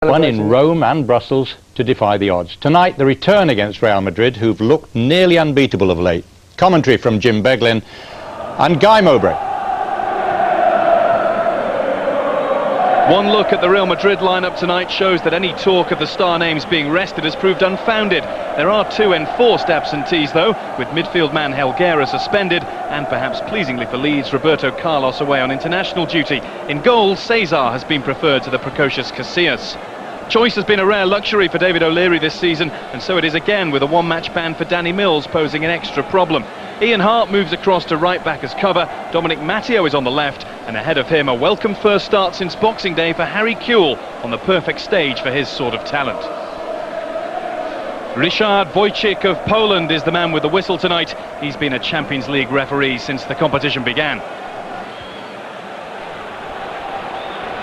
One in Rome and Brussels to defy the odds. Tonight, the return against Real Madrid, who've looked nearly unbeatable of late. Commentary from Jim Beglin and Guy Mowbray. One look at the Real Madrid lineup tonight shows that any talk of the star names being rested has proved unfounded. There are two enforced absentees though, with midfield man Helguera suspended and, perhaps pleasingly for Leeds, Roberto Carlos away on international duty. In goal, Cesar has been preferred to the precocious Casillas. Choice has been a rare luxury for David O'Leary this season, and so it is again, with a one-match ban for Danny Mills posing an extra problem. Ian Hart moves across to right back as cover, Dominic Matteo is on the left, and ahead of him a welcome first start since Boxing Day for Harry Kewell, on the perfect stage for his sort of talent. Ryszard Wojcik of Poland is the man with the whistle tonight. He's been a Champions League referee since the competition began.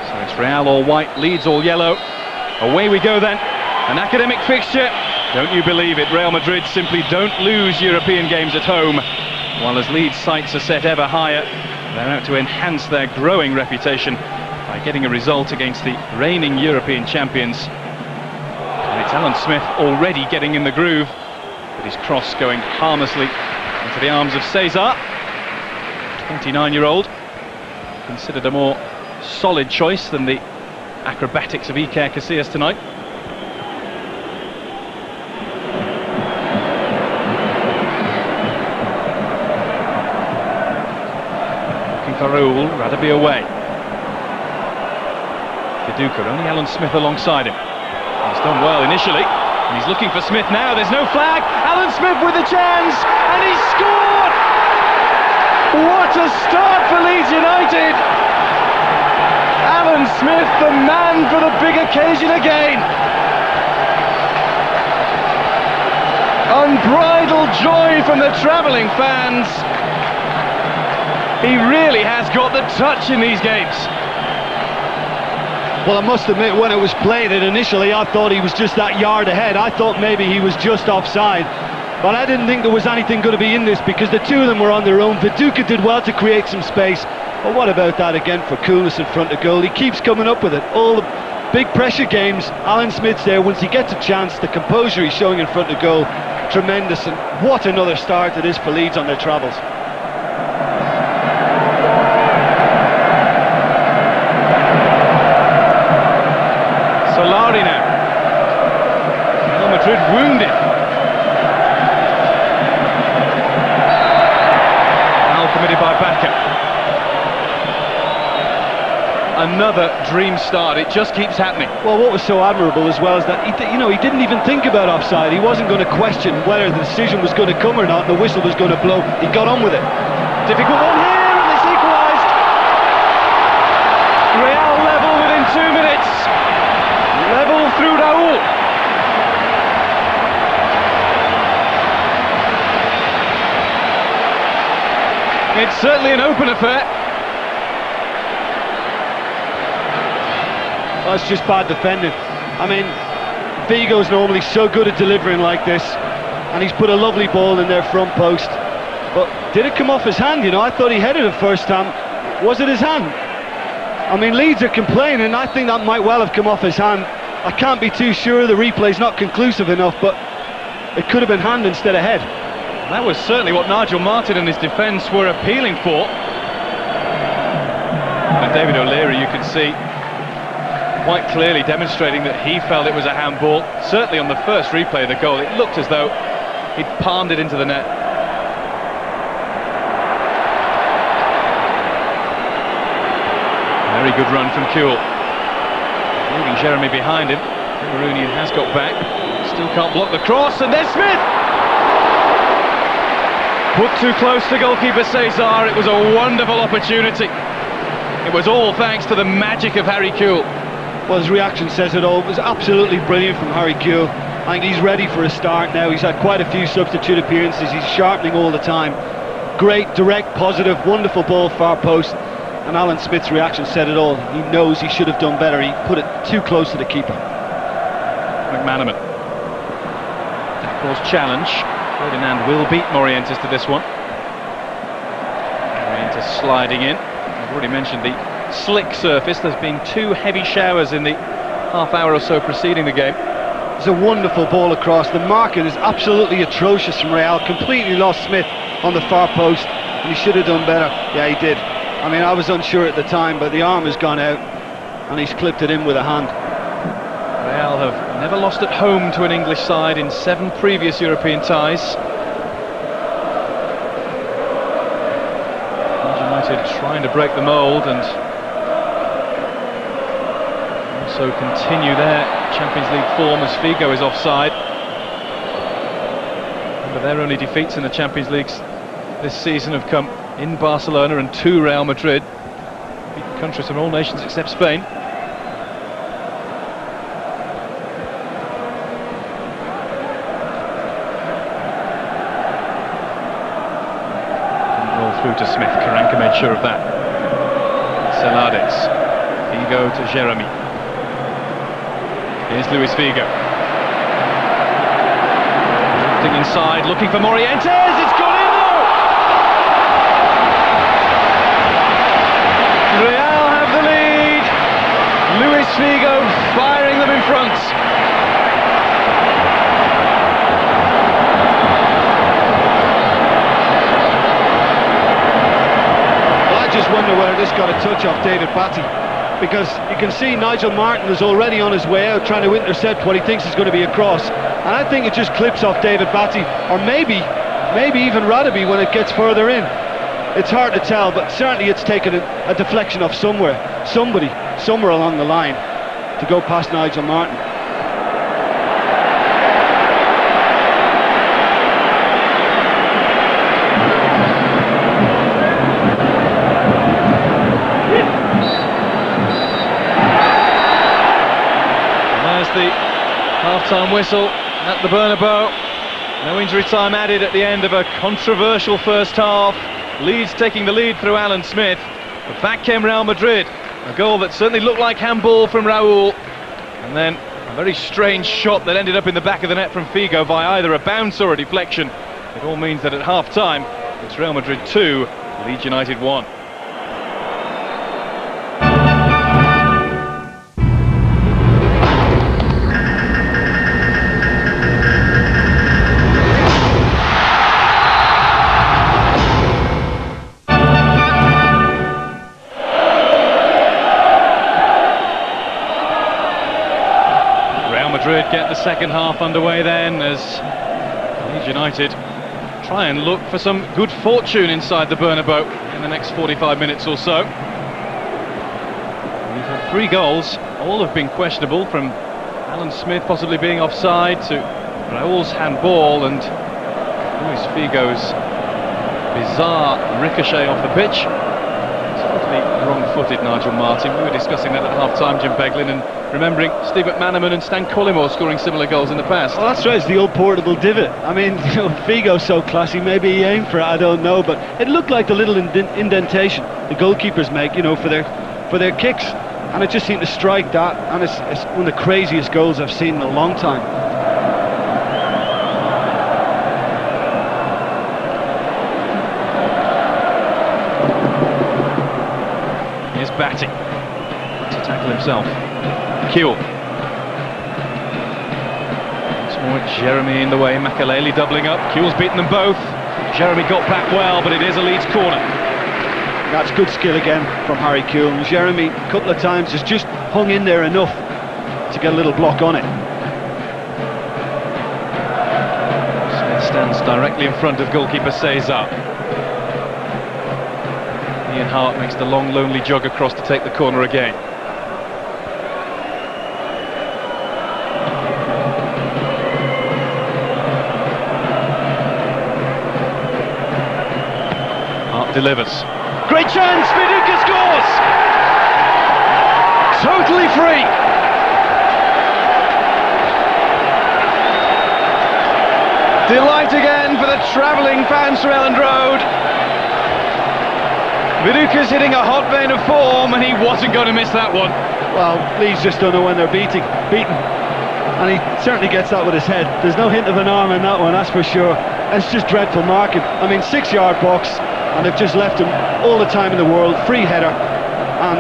So it's Real all white, Leeds all yellow. Away we go then, an academic fixture. Don't you believe it, Real Madrid simply don't lose European games at home. While as Leeds' sights are set ever higher, they're out to enhance their growing reputation by getting a result against the reigning European champions. And it's Alan Smith already getting in the groove, with his cross going harmlessly into the arms of Cesar. 29-year-old, considered a more solid choice than the acrobatics of Iker Casillas tonight. Looking for Raul, rather be away. Viduka, only Alan Smith alongside him. He's done well initially, and he's looking for Smith now. There's no flag. Alan Smith with a chance, and he's scored! What a start for Leeds United! Alan Smith, the man for the big occasion again. Unbridled joy from the travelling fans. He really has got the touch in these games. Well, I must admit, when it was played initially, I thought he was just that yard ahead. I thought maybe he was just offside. But I didn't think there was anything going to be in this, because the two of them were on their own. Viduka did well to create some space. But what about that again for coolness in front of goal? He keeps coming up with it. All the big pressure games, Alan Smith's there. Once he gets a chance, the composure he's showing in front of goal, tremendous. And what another start it is for Leeds on their travels. Solari now. Real Madrid wounded. Foul committed by Bacca. Another dream start, it just keeps happening. Well, what was so admirable as well is that he didn't even think about offside. He wasn't going to question whether the decision was going to come or not, the whistle was going to blow. He got on with it. Difficult one here, and it's equalised. Real level within 2 minutes. Level through Raul. It's certainly an open affair. That's just bad defending. I mean, Vigo's normally so good at delivering like this, and he's put a lovely ball in their front post. But did it come off his hand? You know, I thought he headed it first time. Was it his hand? I mean, Leeds are complaining. I think that might well have come off his hand. I can't be too sure. The replay's not conclusive enough, but it could have been hand instead of head. That was certainly what Nigel Martin and his defence were appealing for. And David O'Leary, you can see, quite clearly demonstrating that he felt it was a handball. Certainly on the first replay of the goal, it looked as though he'd palmed it into the net. Very good run from Kewell. Leaving Jeremy behind him. The Cameroonian has got back. Still can't block the cross, and there's Smith! Put too close to goalkeeper Cesar. It was a wonderful opportunity. It was all thanks to the magic of Harry Kewell. Well, his reaction says it all. It was absolutely brilliant from Harry Kewell. I think he's ready for a start now. He's had quite a few substitute appearances. He's sharpening all the time. Great, direct, positive, wonderful ball, far post. And Alan Smith's reaction said it all. He knows he should have done better. He put it too close to the keeper. McManaman. Course challenge. Ferdinand will beat Morientes to this one. Morientes sliding in. I've already mentioned the slick surface. There's been 2 heavy showers in the half hour or so preceding the game. It's a wonderful ball across. The marking is absolutely atrocious from Real. Completely lost Smith on the far post, and he should have done better. Yeah, he did. I mean, I was unsure at the time, but the arm has gone out, and he's clipped it in with a hand. Real have never lost at home to an English side in 7 previous European ties. United trying to break the mould and also continue their Champions League form as Figo is offside. Remember, their only defeats in the Champions Leagues this season have come in Barcelona and 2 Real Madrid. Beaten countries from all nations except Spain. Through to Smith, Karanka made sure of that. Celades, Figo to Jeremy. Here's Luis Figo. Drifting inside, looking for Morientes, it's gone in though! Real have the lead! Luis Figo firing them in front. Wonder whether this got a touch off David Batty, because you can see Nigel Martin is already on his way out trying to intercept what he thinks is going to be a cross, and I think it just clips off David Batty, or maybe even Radaby when it gets further in. It's hard to tell, but certainly it's taken a deflection off somewhere along the line to go past Nigel Martin. The half-time whistle at the Bernabeu. No injury time added at the end of a controversial first half. Leeds taking the lead through Alan Smith, but back came Real Madrid. A goal that certainly looked like handball from Raúl, and then a very strange shot that ended up in the back of the net from Figo via either a bounce or a deflection. It all means that at half-time it's Real Madrid 2, Leeds United 1. Madrid get the second half underway then, as Leeds United try and look for some good fortune inside the Bernabeu in the next 45 minutes or so. We've had 3 goals, all have been questionable, from Alan Smith possibly being offside to Raúl's handball and Luis Figo's bizarre ricochet off the pitch. Totally wrong-footed Nigel Martin. We were discussing that at half-time, Jim Beglin, and remembering Steve McManaman and Stan Collymore scoring similar goals in the past. Well, that's right, it's the old portable divot. I mean, you know, Figo's so classy, maybe he aimed for it, I don't know, but it looked like the little indentation the goalkeepers make, you know, for their kicks, and it just seemed to strike that, and it's one of the craziest goals I've seen in a long time. Here's Batty to tackle himself. Kewell. Once more Jeremy in the way, Makaleli doubling up. Kewell's beaten them both. Jeremy got back well, but it is a Leeds corner. That's good skill again from Harry Kewell. And Jeremy, a couple of times, has just hung in there enough to get a little block on it. Smith stands directly in front of goalkeeper Cesar. Ian Hart makes the long, lonely jog across to take the corner again. Hart delivers. Great chance, Viduka scores! Totally free! Delight again for the travelling fans from Elland Road. Viduka's hitting a hot vein of form, and he wasn't going to miss that one. Well, Leeds just don't know when they're beaten, and he certainly gets that with his head. There's no hint of an arm in that one, that's for sure. It's just dreadful marking. I mean, 6-yard box, and they've just left him all the time in the world. Free header, and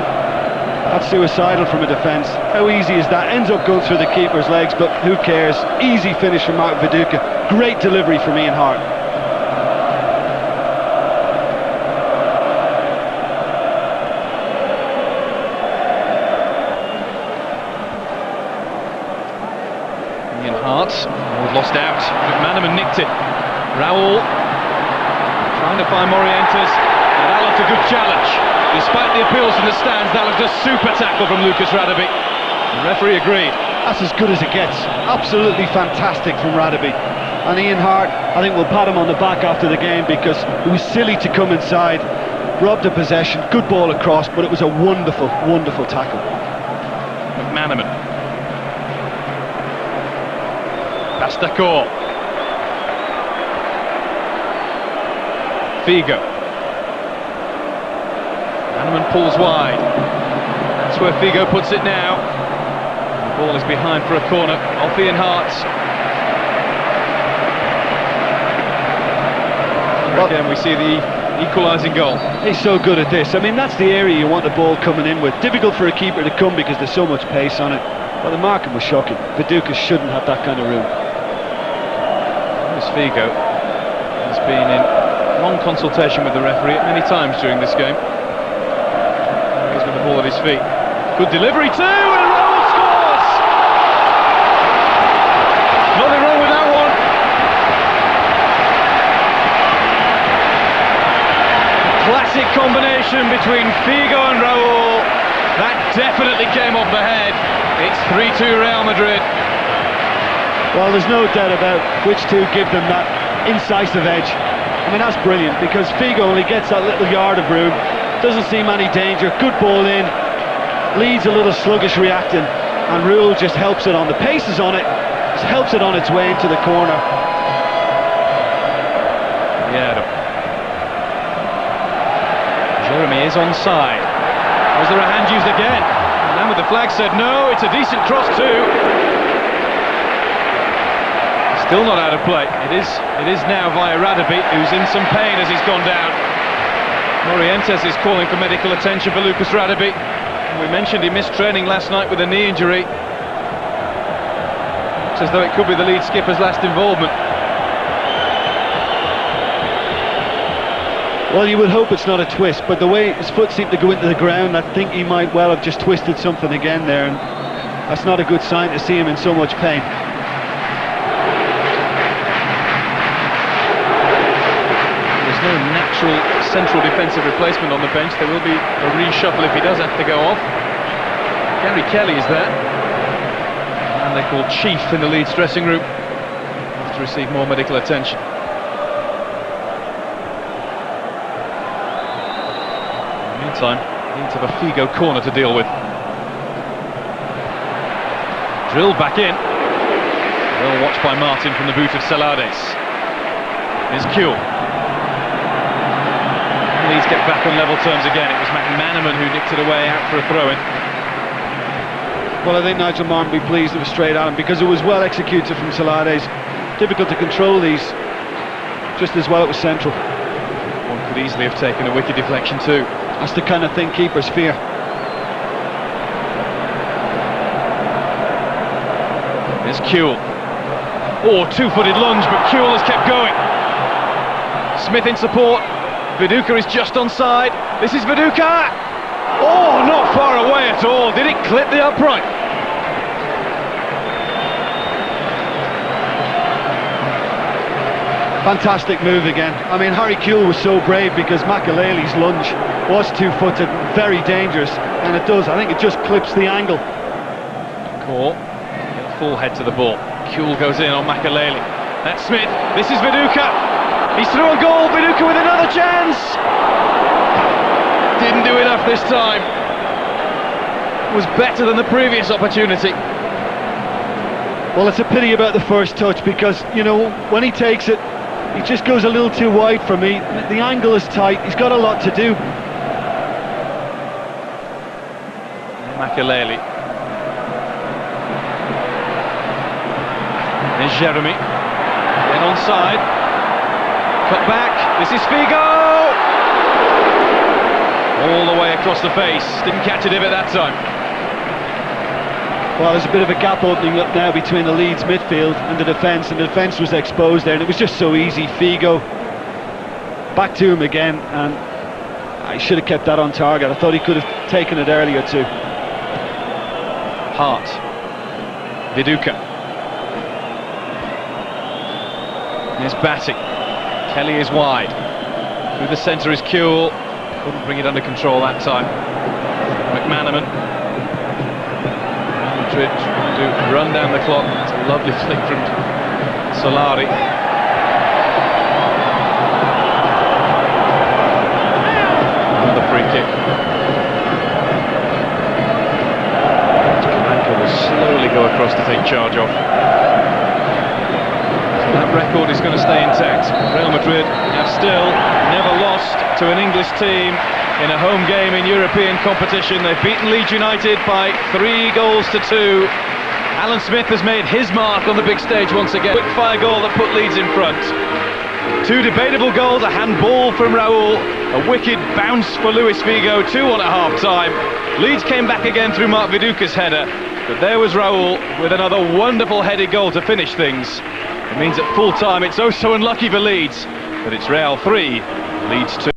That's suicidal from a defence. How easy is that? Ends up going through the keeper's legs, but who cares? Easy finish from Martin Viduka. Great delivery from Ian Hart. Ian Hart was lost out. McManaman nicked it. Raul trying to find Morientes. And that looked a good challenge. Despite the appeals from the stands, that was a super tackle from Lucas Radebe. The referee agreed. That's as good as it gets. Absolutely fantastic from Radebe. And Ian Hart, I think we'll pat him on the back after the game, because it was silly to come inside, robbed the possession, good ball across, but it was a wonderful, wonderful tackle. McManaman. Bastacor. Figo. McManaman pulls wide. That's where Figo puts it now. The ball is behind for a corner off Ian Hart. And again we see the equalising goal. He's so good at this. I mean, that's the area you want the ball coming in with. Difficult for a keeper to come because there's so much pace on it. But the marking was shocking. Viduka shouldn't have that kind of room. There's Figo. He's been in long consultation with the referee many times during this game. He's got the ball at his feet. Good delivery too, and Raul scores! Nothing wrong with that one. Classic combination between Figo and Raul. That definitely came off the head. It's 3-2 Real Madrid. Well, there's no doubt about which two give them that incisive edge. I mean, that's brilliant, because Figo only gets that little yard of room, doesn't seem any danger, good ball in, Leeds a little sluggish reacting, and Raul just helps it on. The pace is on it, just helps it on its way into the corner. Yeah. Jeremy is onside. Was there a hand used again? And then with the flag said no, it's a decent cross too. Still not out of play. It is now via Radebe, who's in some pain as he's gone down. Morientes is calling for medical attention for Lucas Radebe. We mentioned he missed training last night with a knee injury. Looks as though it could be the lead skipper's last involvement. Well, you would hope it's not a twist, but the way his foot seemed to go into the ground, I think he might well have just twisted something again there, and that's not a good sign to see him in so much pain. There's no natural central defensive replacement on the bench. There will be a reshuffle if he does have to go off. Gary Kelly is there, and they call Chief in the Leeds dressing room. Has to receive more medical attention. In the meantime, Leeds have a Figo corner to deal with. Drilled back in. Well watched by Martin from the boot of Celades. Here's Kuehl. Leeds get back on level terms again. It was McManaman who nicked it away out for a throw-in. Well, I think Nigel Martin will be pleased it was straight at him, because it was well executed from Celades. Difficult to control these. Just as well it was central. One could easily have taken a wicked deflection too. That's the kind of thing keepers fear. There's Kuehl. Oh, two-footed lunge, but Kuehl has kept going. Smith in support. Viduka is just onside. This is Viduka! Oh, not far away at all. Did it clip the upright? Fantastic move again. I mean, Harry Kuehl was so brave, because Makelele's lunge was two-footed, very dangerous, and it does. I think it just clips the angle. Call. Full head to the ball. Kuehl goes in on Makelele. That's Smith. This is Viduka. He's through a goal. Viduka with another chance. Didn't do enough this time. Was better than the previous opportunity. Well, it's a pity about the first touch, because, you know, when he takes it, he just goes a little too wide for me. The angle is tight. He's got a lot to do. Makelele. There's Jeremy. Then onside. Cut back. This is Figo. All the way across the face. Didn't catch a div at that time. Well, there's a bit of a gap opening up now between the Leeds midfield and the defence was exposed there, and it was just so easy. Figo back to him again, and I should have kept that on target. I thought he could have taken it earlier too. Hart. Viduka. Here's Batty. Kelly is wide. Through the centre is Kuehl. Couldn't bring it under control that time. McManaman. Madrid trying to run down the clock. It's a lovely flick from Solari. Another free kick. Karanka will slowly go across to take charge of. That record is going to stay intact. Real Madrid have still never lost to an English team in a home game in European competition. They've beaten Leeds United by 3-2. Alan Smith has made his mark on the big stage once again. Quick fire goal that put Leeds in front. 2 debatable goals, a handball from Raul, a wicked bounce for Luis Figo, 2-1 at half-time. Leeds came back again through Mark Viduka's header, but there was Raul with another wonderful headed goal to finish things. It means at full time it's oh so unlucky for Leeds, but it's Real 3, Leeds 2.